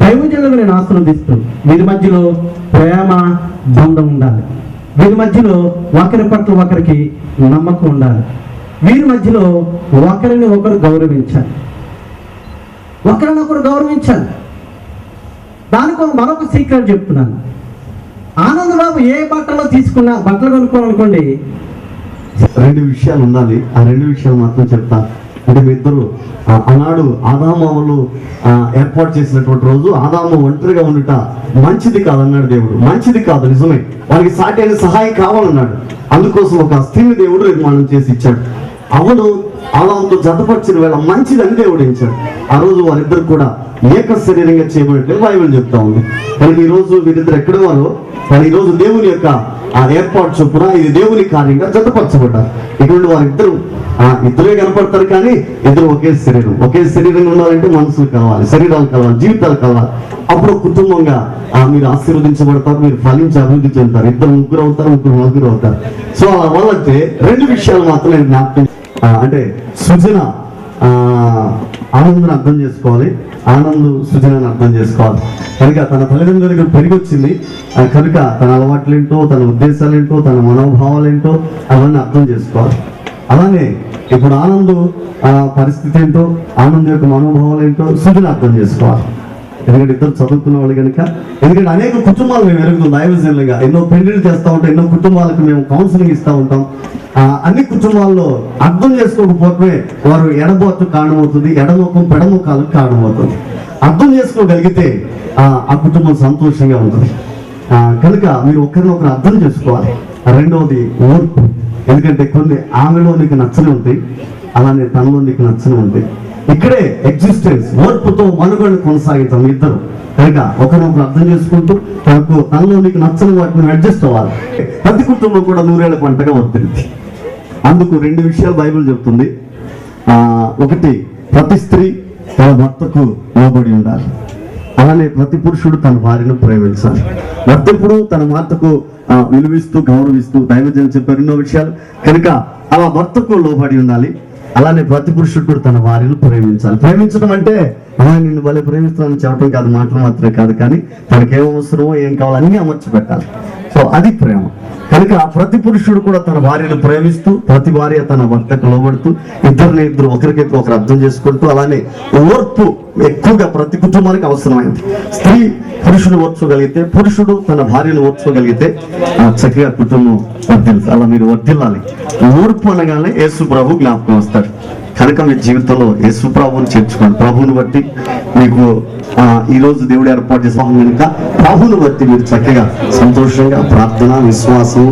దైవజనులకు నేను ఆశీర్వదిస్తూ వీరి మధ్యలో ప్రేమ బంధం ఉండాలి. వీరి మధ్యలో ఒకరి పట్ల ఒకరికి నమ్మకం ఉండాలి. వీరి మధ్యలో ఒకరిని ఒకరు గౌరవించాలి. ఒకరినొకరు గౌరవించాలి. దానికి మరొక సీక్రెట్ చెప్తున్నాను. ఆనందబాబు ఏ బట్టలో తీసుకున్నా, బట్టలు కొనుక్కోవాలనుకోండి, 2 విషయాలు ఉండాలి. ఆ 2 విషయాలు మాత్రం చెప్తా. అంటే మీ ఇద్దరు ఆనాడు ఆదాము ఏర్పాటు చేసినటువంటి రోజు ఆదాము ఒంటరిగా ఉండుట మంచిది కాదన్నాడు దేవుడు. మంచిది కాదు, నిజమే. వారికి సాటి అయిన సహాయం కావాలన్నాడు. అందుకోసం ఒక స్త్రీని దేవుడు నిర్మాణం చేసి ఇచ్చాడు. అవును, ఆదాముతో జతపరిచిన వేళ మంచిదని దేవుడు ఇచ్చాడు. ఆ రోజు వారిద్దరు కూడా ఏక శరీరంగా చేయబడినట్టు బైబిల్ చెప్తా ఉంది. కానీ ఈ రోజు వీరిద్దరు ఎక్కడ వారో, కానీ ఈ రోజు దేవుని యొక్క ఆ ఏర్పాటు చొప్పున ఇది దేవుని కార్యంగా జతపరచబడ్డారు. ఇటువంటి వారిద్దరు ఇద్దరే కనపడతారు, కానీ ఇద్దరు ఒకే శరీరంగా ఉండాలంటే మనసులు కావాలి, శరీరాలు కావాలి, జీవితాలు కావాలి. అప్పుడు కుటుంబంగా మీరు ఆశీర్వదించబడతారు, మీరు ఫలించి అభివృద్ధి చెందుతారు. 2 ముగ్గురు అవుతారు, 3 నలుగురు అవుతారు. సో అలా వాళ్ళంటే 2 విషయాలు మాత్రం నేను జ్ఞాపకం. అంటే సృజన ఆనందం అర్థం చేసుకోవాలి, ఆనందం సృజనని అర్థం చేసుకోవాలి. కనుక తన తల్లిదండ్రుల దగ్గర పెరిగి వచ్చింది కనుక తన అలవాట్లేంటో, తన ఉద్దేశాలేంటో, తన మనోభావాలేంటో అవన్నీ అర్థం చేసుకోవాలి. అలానే ఇప్పుడు ఆనందం పరిస్థితి ఏంటో, ఆనందం యొక్క మనోభావాలు ఏంటో సృజన అర్థం చేసుకోవాలి. ఎందుకంటే ఇద్దరు చదువుకున్న వాళ్ళు కనుక. ఎందుకంటే అనేక కుటుంబాలు మేము ఎరుగుతాం దైవజనులుగా, ఎన్నో పెళ్లిళ్ళు చేస్తూ ఉంటాం, ఎన్నో కుటుంబాలకు మేము కౌన్సిలింగ్ ఇస్తూ ఉంటాం. అన్ని కుటుంబాల్లో అర్థం చేసుకోకపోతే వారు ఎడబోటు కారణమవుతుంది, ఎడముఖం పెడముఖాలకు కారణమవుతుంది. అర్థం చేసుకోగలిగితే ఆ కుటుంబం సంతోషంగా ఉంటుంది. కనుక మీరు ఒకరినొకరు అర్థం చేసుకోవాలి. రెండవది ఓర్పు. ఎందుకంటే కొన్ని ఆమెలో నీకు నచ్చని ఉంటాయి, అలానే తనలో నీకు నచ్చని ఉంటాయి. ఇక్కడే ఎగ్జిస్టెన్స్ ఓర్పుతో మనుగడను కొనసాగిస్తాం ఇద్దరు. కనుక ఒకరినొకరు అర్థం చేసుకుంటూ తనలో నీకు నచ్చని వాటిని అడ్జస్ట్ అవ్వాలి. ప్రతి కుటుంబం కూడా 100 ఏళ్ల పంటగా వర్తింది. అందుకు 2 విషయాలు బైబిల్ చెప్తుంది. ఒకటి, ప్రతి స్త్రీ తన భర్తకు లోబడి ఉండాలి. అలానే ప్రతి పురుషుడు తన భార్యను ప్రేమించాలి. భర్త ఎప్పుడు తన మాటకు విలువిస్తూ గౌరవిస్తూ దైవజనం చెప్పారు 2 విషయాలు. కనుక అలా భర్తకు లోబడి ఉండాలి. అలానే ప్రతి పురుషుడు కూడా తన భార్యను ప్రేమించాలి. ప్రేమించడం అంటే నిన్ను భలే ప్రేమిస్తున్నాను చెప్పడం కాదు, మాటలు మాత్రమే కాదు, కానీ తనకి ఏం అవసరమో ఏం కావాలో అన్నీ అమర్చి పెట్టాలి. సో అది ప్రేమ. కనుక ప్రతి పురుషుడు కూడా తన భార్యను ప్రేమిస్తూ, ప్రతి భార్య తన భర్తకు లోబడుతూ, ఇద్దరు ఒకరికైతే ఒకరు అర్థం చేసుకుంటూ, అలానే ఓర్పు ఎక్కువగా ప్రతి కుటుంబానికి అవసరమైంది. స్త్రీ పురుషుడు ఓర్చుకోగలిగితే, పురుషుడు తన భార్యను ఓర్చుకోగలిగితే చక్కగా కుటుంబం వర్ధిల్లుతుంది. అలా మీరు వర్ధిల్లాలి. ఓర్పు అనగానే యేసు ప్రభు జ్ఞాపకం వస్తాడు. కనుక మీ జీవితంలో యేసు ప్రభువుని చేర్చుకోండి. ప్రభువుని బట్టి మీకు ఈ రోజు దేవుడు ఏర్పాటు చేసిన కనుక ప్రభువుని బట్టి మీరు చక్కగా సంతోషంగా ప్రార్థన విశ్వాసం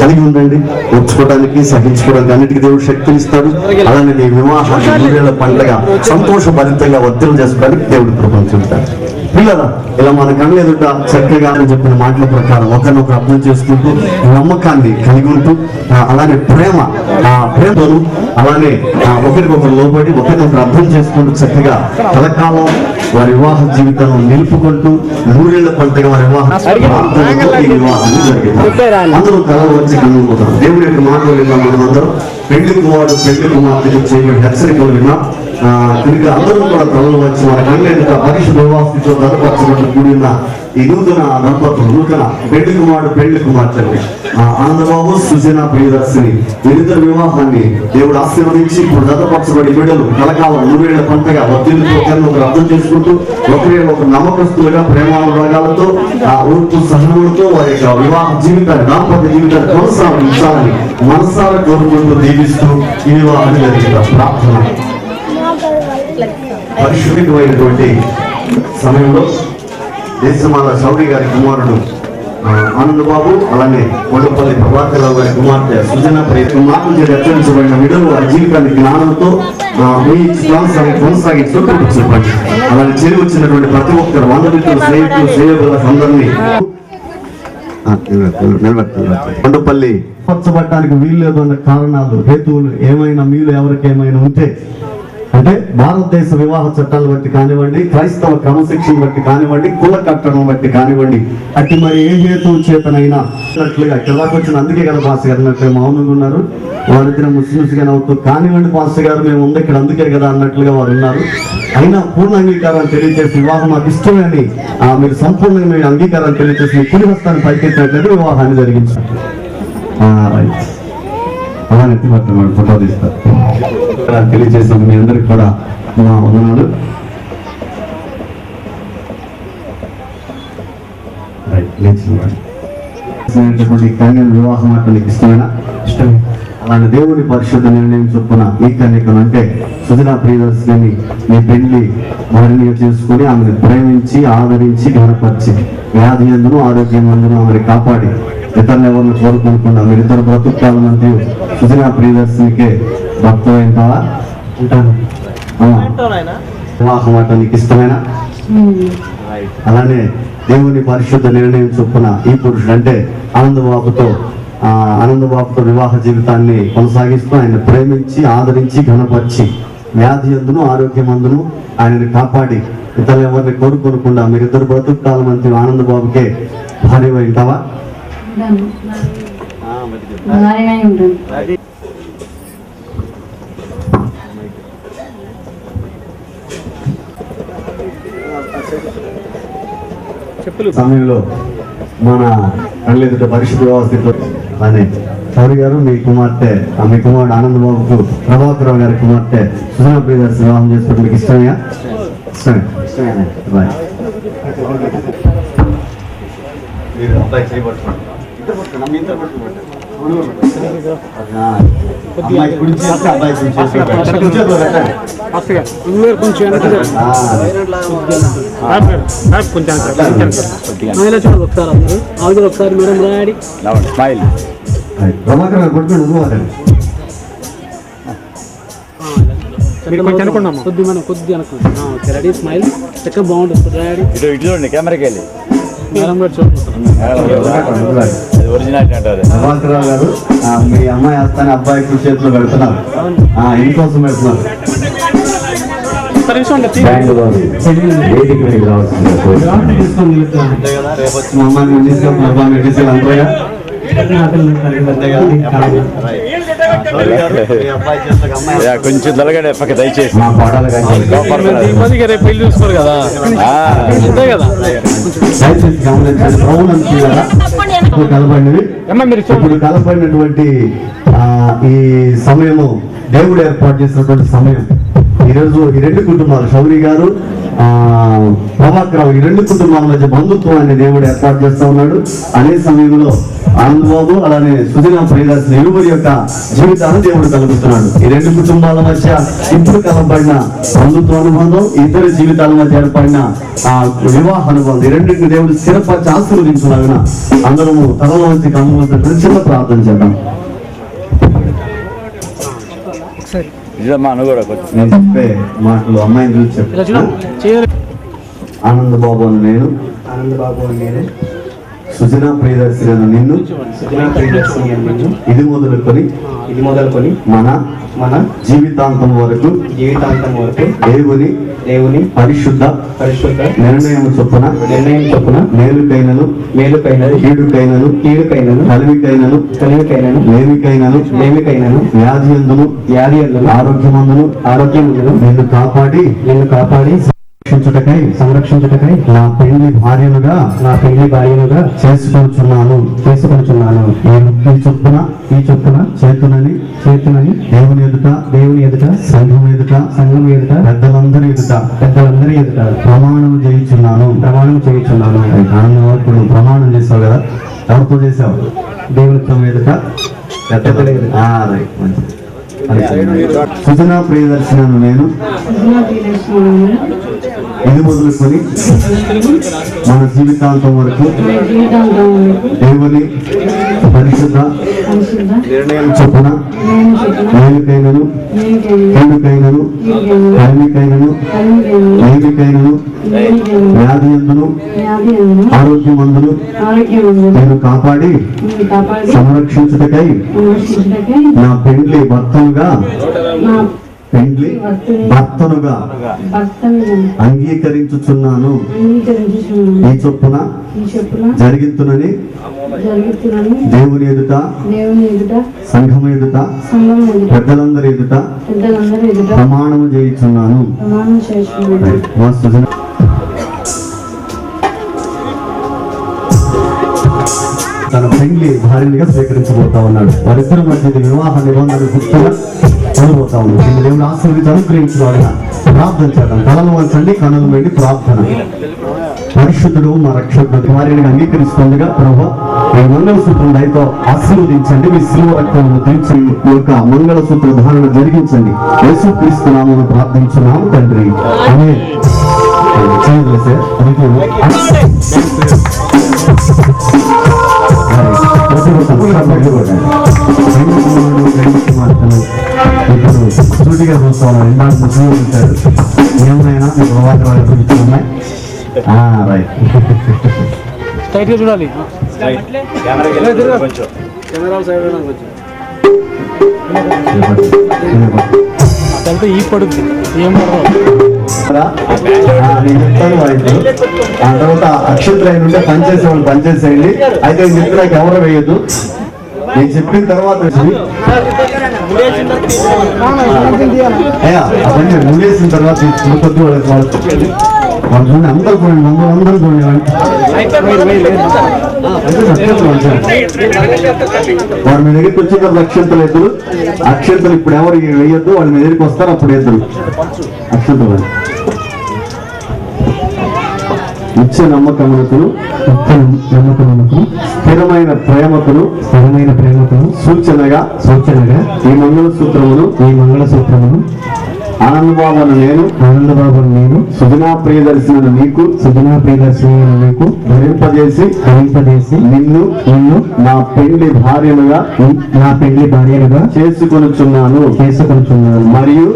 కలిగి ఉండండి. ఓర్చుకోవడానికి, సహించుకోవడానికి అన్నిటికీ దేవుడు శక్తిని ఇస్తాడు. అలానే మీ వివాహాన్ని 100 ఏళ్ల పంటగా సంతోషభరితంగా వర్ధలు చేసుకోవడానికి దేవుడు కృపను చూపుతాడు. పిల్లల ఇలా మన కళ్ళు ఎదుట చక్కగా చెప్పిన మాటల ప్రకారం ఒకరినొకరు అర్థం చేసుకుంటూ, నమ్మకాన్ని కలిగి ఉంటూ, అలానే ప్రేమను అలానే ఒకరికొకరు లోబడి ఒకరినొకరు అర్థం చేసుకుంటూ చక్కగా కలకాలం వారి వివాహ జీవితాన్ని నిలుపుకుంటూ 100 ఏళ్ల పంటగా వారి వివాహాన్ని జరిగింది. అందరూ కళలు వచ్చి కనుగొంటారు. దేవుడి యొక్క మాటలు విన్నాం. మనం అందరం పెళ్లి కుమారుడు పెళ్లి కుమార్తె చేయబడి హెచ్చరికలు విన్నాం. కనుక అందరూ కూడా కళలు వచ్చి మన కళ్ళ పరిశుద్ధ వివాహంతో ధనపరచబడి కూడిన ఈ నూతన దంపతులు, నూతన పెళ్లి కుమారుడు పెళ్లి కుమార్తె ఆనందబాబు సృజన ప్రియదర్శిని వీరిద్దరు వివాహాన్ని దేవుడు ఆశీర్వదించి ఇప్పుడు ధనపరచబడి బిడ్డలు కలకాలం 100 ఏళ్ల పంటగా వర్ధిల్లుతూ ఒకరినొకరు అర్థం చేసుకుంటూ ఒకరు నమ్మకస్తులుగా ప్రేమానురాగాలతో ఓర్పు సహనములతో వారి యొక్క వివాహ జీవితాన్ని దాంపత్య జీవితాన్ని కొనసాగించాలని మనసారా కోరుకుంటూ దీవిస్తూ ఈ వివాహాన్ని జరిగిన ప్రార్థన. పరిశుద్ధమైనటువంటి సమయంలో దేశమాల చౌదరి గారి కుమారుడు ఆనందబాబు, అలానే కొండపల్లి ప్రభాకర్ రావు గారి కుమార్తె సుజన మాటలు చేసి హెచ్చరించబడిన విడుదల వారి జీవితాన్ని జ్ఞానంతో కొనసాగించు చెప్పండి. అలానే చేరి వచ్చినటువంటి ప్రతి ఒక్కరు వందమిత్రులు, స్నేహితులు, శ్రేయోగులకు అందరినీ కొండపల్లి పరచబడటానికి వీలు లేదు అన్న కారణాలు, హేతువులు ఏమైనా మీలో ఎవరికి ఏమైనా ఉంటే అంటే భారతదేశ వివాహ చట్టాలను బట్టి కానివ్వండి, క్రైస్తవ క్రమశిక్షణ బట్టి కానివ్వండి, కుల కట్టడం బట్టి కానివ్వండి, అట్టి మరి ఏ హేతు చేతనైనా అన్నట్లుగా ఇక్కడ దాకా వచ్చిన అందుకే కదా పాస్టర్ గారు అన్నట్లుగా మౌనంగా ఉన్నారు. వారిద్దరు ముస్లిమ్స్ గానే అవుతూ కానివ్వండి పాస్టర్ గారు మేము ఉంది ఇక్కడ అందుకే కదా అన్నట్లుగా వారు ఉన్నారు. అయినా పూర్ణ అంగీకారాన్ని తెలియజేసి వివాహం నాకు ఇష్టమే అని మీరు సంపూర్ణంగా మీరు అంగీకారాన్ని తెలియజేసి మీ కుడి హస్తాన్ని పైకెత్తినట్లయితే వివాహాన్ని జరిగించారు. అలా నెత్తిపడుతున్నాడు ఫోటో తీస్తారు. తెలియజేసిన మీ అందరికి కూడా మా వందనాలు. కన్య వివాహం అంటే నీకు ఇష్టమేనా? ఇష్టమే. అలాంటి దేవుని పరిశుద్ధ నిర్ణయం చొప్పున ఈ కన్యకను అంటే సుజనా ప్రియదర్శిని మీ పెళ్లి వారిని చేసుకుని ఆమెను ప్రేమించి ఆదరించి ఘనపరిచి వ్యాధి ఎందును ఆరోగ్యం ఎందును ఆమెను కాపాడి ఇతరులు ఎవరిని కోరుకోకుండా మీరిద్దరు బ్రతుకాలం అంటే సుజనా ప్రియదర్శినికే భక్త ఏంటావా? ఉంటాను. వివాహం అంటే నీకు ఇష్టమేనా? అలానే దేవుని పరిశుద్ధ నిర్ణయం చొప్పున ఈ పురుషుడు అంటే ఆనందబాబుతో వివాహ జీవితాన్ని కొనసాగిస్తూ ఆయన ప్రేమించి ఆదరించి ఘనపరిచి వ్యాధి అందును ఆరోగ్యం అందును ఆయనని కాపాడి ఇతరులు ఎవరిని కోరుకోకుండా మీరిద్దరు బ్రతుకాలం అంటే ఆనందబాబుకే భార్య ఉంటావా? సమయంలో మన కళ్ళెదుట పరిశుద్ధ వ్యవస్థతో అని సౌరి గారు మీ కుమార్తె మీ కుమారుడు ఆనందబాబుకు ప్రభాకరరావు గారి కుమార్తె సుజనా ప్రియదర్శిని వివాహం చేసుకోవడం మీకు ఇష్టమేనా? ఇష్టమే. బాయ్. అబ్బాయి చేయబడుతున్నాడు. ఒకసారి మేడం రాడి ప్రభాకర్ గారు కొట్టుకుని నువ్వు కొద్ది మనం కొద్ది అనుకోండి. రెడీ స్మైల్ చక్కగా బాగుంటుంది. రాడి ఇటు చూడండి కెమెరాకి వెళ్ళి మేడం గారు చూడండి. ఒరిజినాలిటీ అంటారు. ప్రభాకరరావు గారు మీ అమ్మాయి వస్తానే అబ్బాయి చేతిలో పెడుతున్నారు. ఇంకోసం పెడుతున్నారు. అమ్మాయిని తీసుకొని అబ్బాయిని తీసుకెళ్ళి అంతగా కొంచెం తలగడే పక్క దయచేసి మా పాడాలి రేపు పెళ్లి చూసుకోరు కదా అంతే కదా. ఇప్పుడు కలపడినటువంటి ఈ సమయము దేవుడు ఏర్పాటు చేసినటువంటి సమయం. ఈరోజు ఈ రెండు కుటుంబాలు శౌరి గారు ప్రభాకరరావు ఈ రెండు కుటుంబాల మధ్య బంధుత్వాన్ని దేవుడు ఏర్పాటు చేస్తా ఉన్నాడు. అదే సమయంలో ఆనందబాబు అలానే సుజనా ప్రియదర్శిని ఇరువురి యొక్క జీవితాన్ని దేవుడు కలుగుతున్నాడు. ఈ రెండు కుటుంబాల మధ్య ఇప్పుడు కలపబడిన బంధుత్వ అనుబంధం, ఇద్దరి జీవితాల మధ్య ఏర్పడిన వివాహ అనుబంధం ఈ రెండింటిని దేవుడు స్థిరపరిచి ఆశీర్వదించులాగిన అందరము తలలో వచ్చి కనుగొన్న చిన్న ప్రార్థన చేద్దాం. నేను చెప్పే మాటలు అమ్మాయిని చూసి చెప్పు. ఆనందబాబు అని నేను సుజనా ప్రియదర్శిని అని నిన్ను ఇది మొదలుకొని మన జీవితాంతం వరకు దేవుని పరిశుద్ధ నిర్ణయం చొప్పున మేలుకైనను కీడుకైనను కలిమికైనను వ్యాధి అందును ఆరోగ్యమందును నిన్ను కాపాడి సంరక్షించుటకై నా పెళ్లి భార్యనుగా చేసుకొనుచున్నాను. ఈ చొప్పున చేతునని దేవుని ఎదుట సంఘం ఎదుట పెద్దలందరి ఎదుట ప్రమాణం చేయించున్నాను. ఇప్పుడు ప్రమాణం చేసావు కదా, ఎవరితో చేసావు? దేవునితో ఎదుట సుజనా ప్రియదర్శిని నేను ఇది మొదలుకొని మన జీవితాంతం వరకు దేవుని పరిశుద్ధ నిర్ణయం చొప్పున మేలుకైనను కలిమికైనను వ్యాధి ఎందును ఆరోగ్యమందును నేను కాపాడి సంరక్షించుటకై నా పెండ్లి భర్తగా పెండ్లి భర్తనుగా అంగీకరించుచున్నాను. ఈ చొప్పున జరిగింతునని దేవుని ఎదుట సంఘము ఎదుట పెద్దలందరి ఎదుట ప్రమాణము చేయుచున్నాను. తన పెండ్లి భార్యగా స్వీకరించబోతా ఉన్నాడు. వారిద్దరి మధ్య వివాహ నిబంధనలు గుర్తుగా ఉండబోతా ఉంది. దీన్ని దేవుడు ఆశీర్వదించి అనుగ్రహించువాడుగా ప్రార్థన చేద్దాం. తలలు వంచండి, కనులు వెళ్ళి ప్రార్థన. పరిశుద్ధుడు మా రక్షకుడు వారిని అంగీకరిస్తుండగా ప్రభు ఈ మంగళసూత్రం దయతో ఆశీర్వదించండి. మీ శిలువ రక్తం ముద్రించి ఈ యొక్క మంగళసూత్ర ధారణ జరిగించండి. యేసుక్రీస్తు నామమున ప్రార్థించున్నాము తండ్రి. ఆమేన్. చేయండి సార్. ఇప్పుడు సూటిగా చూసుకోవాలి. ఎండాలు ముసలి ఉంటారు. ఏమైనా మీకు ఉన్నాయి. రైట్. స్ట్రైట్గా చూడాలి. కొంచెం కెమెరా సైడ్ కొంచెం అదంతా ఈ పడుద్ది ఏం నేను చెప్తాను వారికి. ఆ తర్వాత అక్షంతరాయన ఉంటే పనిచేసేవాళ్ళు పనిచేసేయండి. అయితే నేను చెప్పి నాకు ఎవరు వేయద్దు. నేను చెప్పిన తర్వాత అవన్నీ ముడేసిన తర్వాత కొద్ది వాళ్ళు చూడండి. అందరూ చూడండి, అందరూ చూడండి. వాడు మీ దగ్గరికి వచ్చిన అక్షంతలు ఎద్దులు. అక్షంతలు ఇప్పుడు ఎవరు వేయొద్దు. వాళ్ళు మీ దగ్గరికి వస్తారు, అప్పుడు ఎద్దులు అక్షంతలు. నిత్య నమ్మకమునకును స్థిరమైన ప్రేమకును సూచనగా ఈ మంగళసూత్రమును ఆనందబాబును నేను సుజనా ప్రియదర్శిని నీకు ధరింపజేసి నిన్ను నా పెండ్లి భార్యలుగా చేసుకొనుచున్నాను. మరియు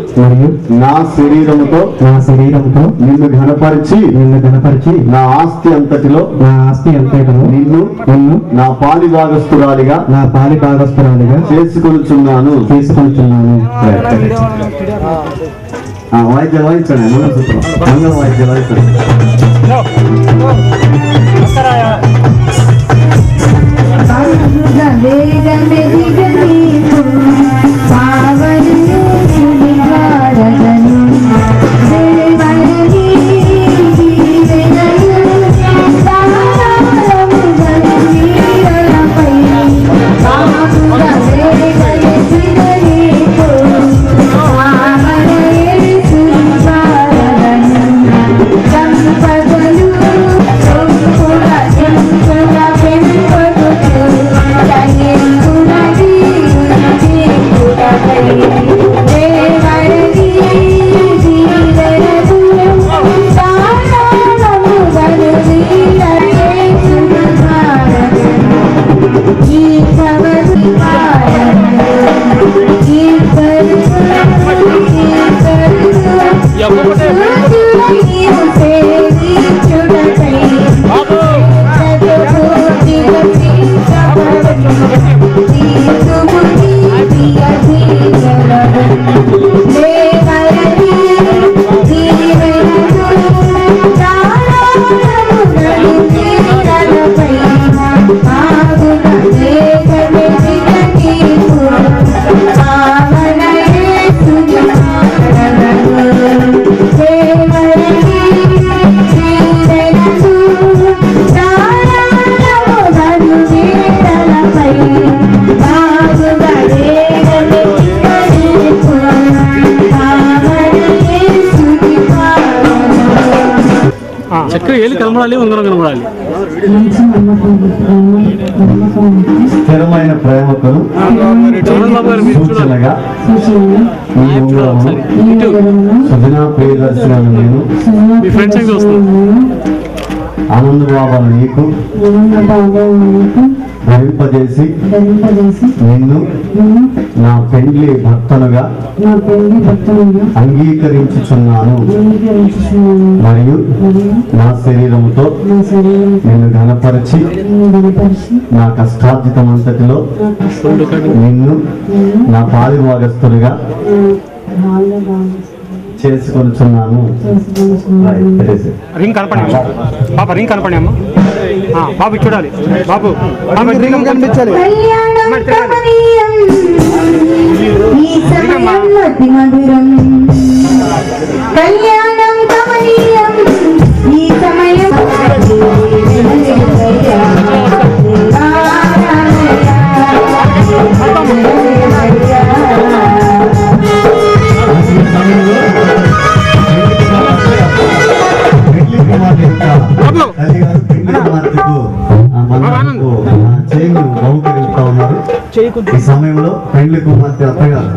నా శరీరముతో నిన్ను ఘనపరిచి నా ఆస్తి అంతటిలో నిన్ను నా పాలి భాగస్తురాలిగా చేసుకొనుచున్నాను. వాయిద్యాలు వాయించండి. మంగళ వాయిద్యాలు వాయించండి. చక్కగా ఏళ్ళు కనబడాలి, ఉంగరం కనబడాలి. స్థిరమైన ప్రేమకును సూచనగా సుజనా ప్రియదర్శిని నేను మీ ఫ్రెండ్స్ ఏం చూస్తున్నారు? ఆనందబాబు నీకు ధరింపజేసి నిన్ను నా పెండ్లి భర్తనుగా అంగీకరించుచున్నాను. మరియు నా శరీరముతో నిన్ను ఘనపరిచి నా కష్టార్జితమంతటిలో నిన్ను నా పాలిభాగస్తులుగా చేసుకొనుచున్నాను. రైట్, తెలియదు. రింగ్ కనపడి పాప, రింగ్ కనపడి అమ్మ. బాబు చూడాలి, బాబు రింగ్ కనిపించాలి. కళ్యాణం కమనీయం ఈ సమయం అతి మధురం. కళ్యాణం కమనీయం ఈ సమయం బహుకరిస్తా ఉన్నారు. ఈ సమయంలో పెండ్లి కుమార్తె అత్తగారు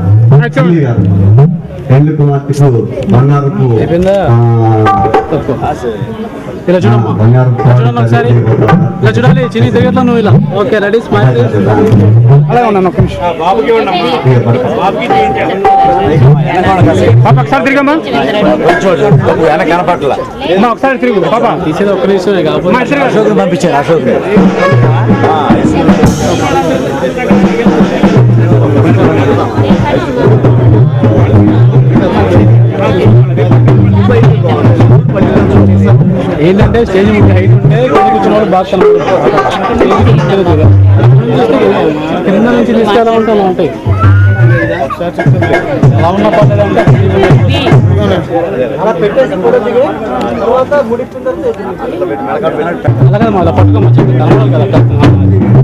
చెల్లి గారు పెండ్లి కుమార్తెకు బంగారపు ఇలా చూడమ్మా, చూడండి ఒకసారి, ఇలా చూడాలి. చిన్ని దగ్గరలో నువ్వు ఇలా. Okay, ready, smile. అలా ఉన్నాను, ఒక్క నిమిషం. పాప ఒకసారి తిరిగమ్మా, వెనక కనపట్ల ఒకసారి తిరుగు పాప. తీసేది ఒక్క నిమిషమే కాకపోతే అశోక్ పంపించారు. అశోక్ ఏంటంటే స్టేజ్ ముందు హైట్ ఉంటే కూర్చున్న వాళ్ళు బాగా కనపడుతుంది. కింద నుంచి తీస్తే ఎలా ఉంటే అలా ఉంటాయి. ఎలా ఉన్న పర్లేదు అంటే అలాగే మళ్ళీ పట్టుకోమా, చెప్పి కనపడాలి కదా.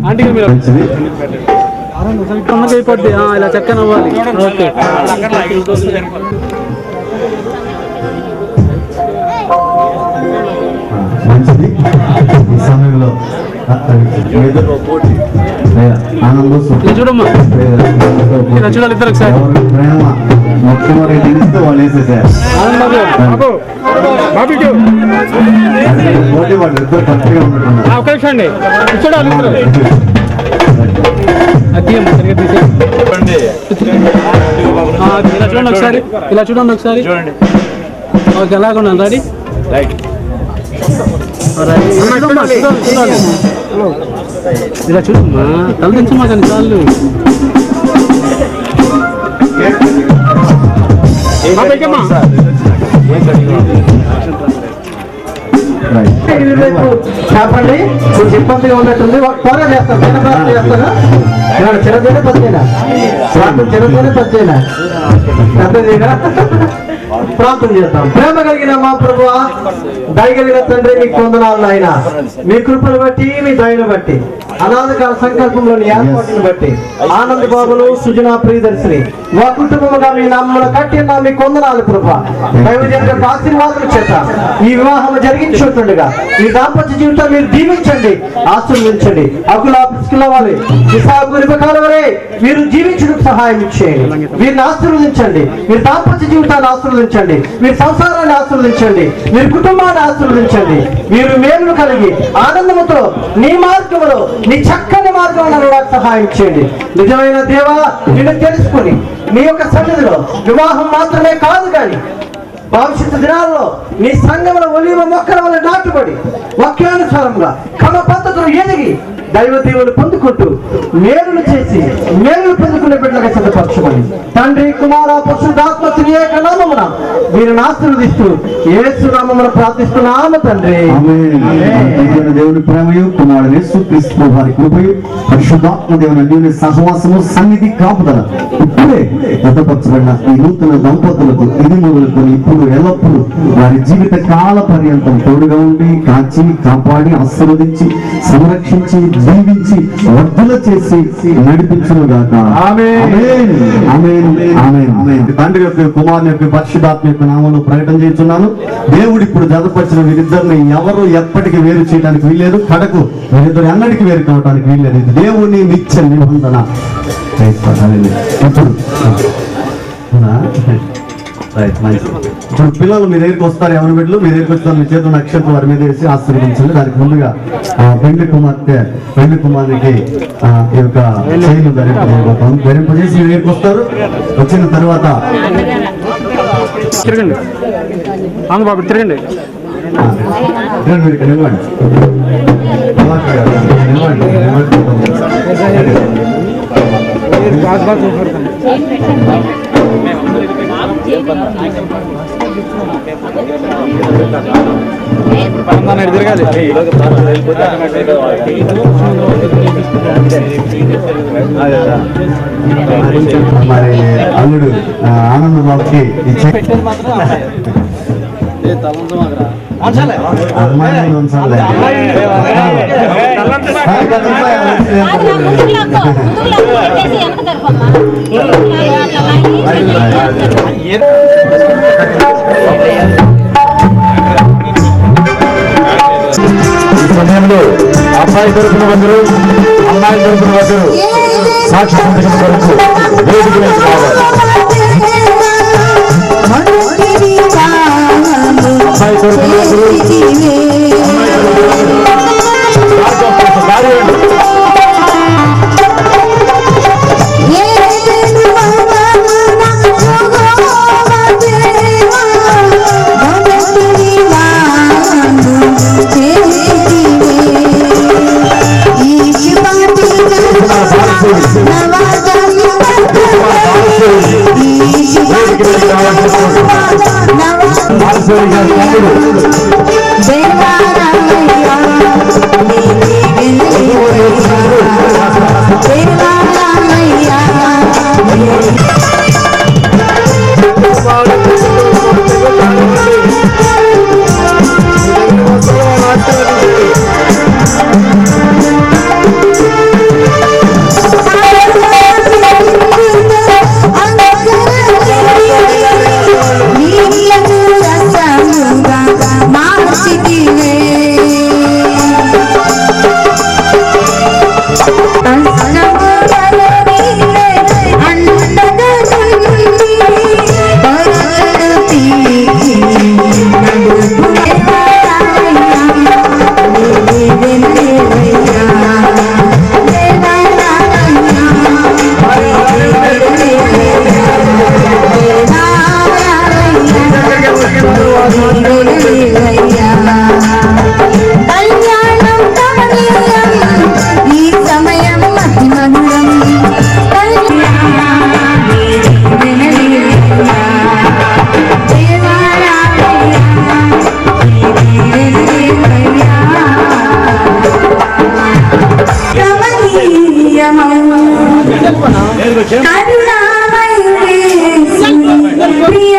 ఆంటీ మీరు తొందరగా అయిపోద్ది, ఇలా చక్కగా అవ్వాలి. ఓకే, మంచిది. ఈ సమయంలో ఆనందం చూడమ్మా, ఇలా చూడాలి ఇద్దరు ఒకసారి. ప్రేమ మొట్టమొదటి తెలిస్తే వాళ్ళు వేసేసారు. పోటీ వాళ్ళు ఇద్దరు కరెక్ట్గా ఉన్నట్టున్నారు. ఒక్క నిమిషం అండి, చూడాలి అది ఇలా చూడండి ఒకసారి, ఇలా చూడండి ఒకసారి. ఓకే, ఎలాగున్నాను, రెడీ. ఇలా చూడమ్మా, తలదించమ్మా కానీ చాలు. చెప్పండి, కొంచెం ఇబ్బందిగా ఉన్నట్టుంది. త్వరగా చేస్తాను, చేస్తాను. చిన్నదేనే పచ్చేనా, చిన్నదేనే పచ్చేనా, పెద్దదేనా. ప్రార్థన చేద్దాం. ప్రేమ కలిగిన మా ప్రభువా, దయగలిగిన తండ్రి, మీకు వందనాలు ఆయన. మీ కృపను బట్టి, మీ దయను బట్టి, అనాథకాల సంకల్పంలోని ఏర్పాటును బట్టి, ఆనంద బాబులు, సుజనా ప్రియదర్శిని మా కుటుంబముగా మీ నామమున కట్టిన మీకు వందనాలు ప్రభువా. దైవజనుల ఆశీర్వాదం చేత ఈ వివాహం జరిగించుంటుండగా ఈ దాంపత్య జీవితం మీరు దీవించండి, ఆశీర్వదించండి. అకుల పిసుకులవాలి విశాఖ వరే మీరు జీవించడానికి సహాయం ఇచ్చేయండి. వీరిని ఆశీర్వదించండి, మీరు దాంపత్య జీవితాన్ని ఆశీర్వదించండి, మీరు సంసారాన్ని ఆశీర్వదించండి, మీరు కుటుంబాన్ని ఆశీర్వదించండి. మీరు మేలు కలిగి ఆనందముతో నీ మార్గంలో, నీ చక్కని మార్గంలో నడవడానికి సహాయం చేయండి. నిజమైన దేవా, నిన్ను తెలుసుకుని నీ యొక్క సన్నిధిలో వివాహం మాత్రమే కాదు కానీ భవిష్యత్తు దినాల్లో నీ సంఘంలో ఒలివ మొక్కల వల్ల నాటుబడి వాక్యానుసారంగా క్రమ పద్ధతులు ఎదిగి దైవ దేవులు పొందుకుంటూ మేలులు చేసి మేలులు పొందుకునే బిడ్డలుగా సిద్ధపరచమని తండ్రి, కుమార, పరిశుద్ధాత్మ త్రియేక నామమున వీరిని ఆశీర్వదిస్తూ యేసు నామమున ప్రార్థిస్తున్నాము తండ్రి. దేవుని ప్రేమయు, కుమారుడు యేసుక్రీస్తు వారి కృపయు, పరిశుద్ధాత్మ దేవుని అన్యోన్య సహవాసము, సన్నిధి, కాపుదల ఇప్పుడే జతపరచబడిన ఈ నూతన దంపతులకు ఇది మొదలుకొని ఇప్పుడు ఎల్లప్పుడూ వారి జీవిత కాల పర్యంతం తోడుగా ఉండి కాచి కాపాడి ఆశీర్వదించి సంరక్షించి దీవించి వర్ధుల చేసి నడిపించును గాక. ఆమేన్, ఆమేన్, ఆమేన్. తండ్రి యొక్క, కుమారుని యొక్క, పరిశుద్ధాత్మ యొక్క నామములో ప్రకటన చేస్తున్నాను. దేవుడు ఇప్పుడు జతపరిచిన వీరిద్దరిని ఎవరు ఎప్పటికీ వేరు చేయడానికి వీల్లేదు. కడకు వీరిద్దరు ఎన్నటికీ వేరు కావడానికి వీల్లేదు. ఇది దేవుని నిత్య నిబంధన. ఇప్పుడు ఇప్పుడు పిల్లలు మీ దగ్గరికి వస్తారు, ఎవరి బిడ్డలు మీ దగ్గరికి వస్తారు, మీ చేతులు నక్షత్రం వారి మీద వేసి ఆశీర్వదించండి. దానికి ముందుగా పెండ్లి కుమారునికి ఈ యొక్క చైన్ ధరింపజేసి మీ దగ్గరికి వస్తారు. వచ్చిన తర్వాత తిరగండి, అవును బాబు తిరగండి. నిలవండి, నిలవండి. తిరగాలి. మరి అల్లుడు ఆనంద బాబుకి ఇచ్చే అమ్మాయిని ఉంచాలి. ఈ సమయంలో అబ్బాయి తరపున ఒకరు అమ్మాయి తరపున ఒకరు సాక్షి సంతకం కొరకు వేదిక మీద రావాలి. అబ్బాయి తరపున ఒకరు కరుణామయ ప్రియ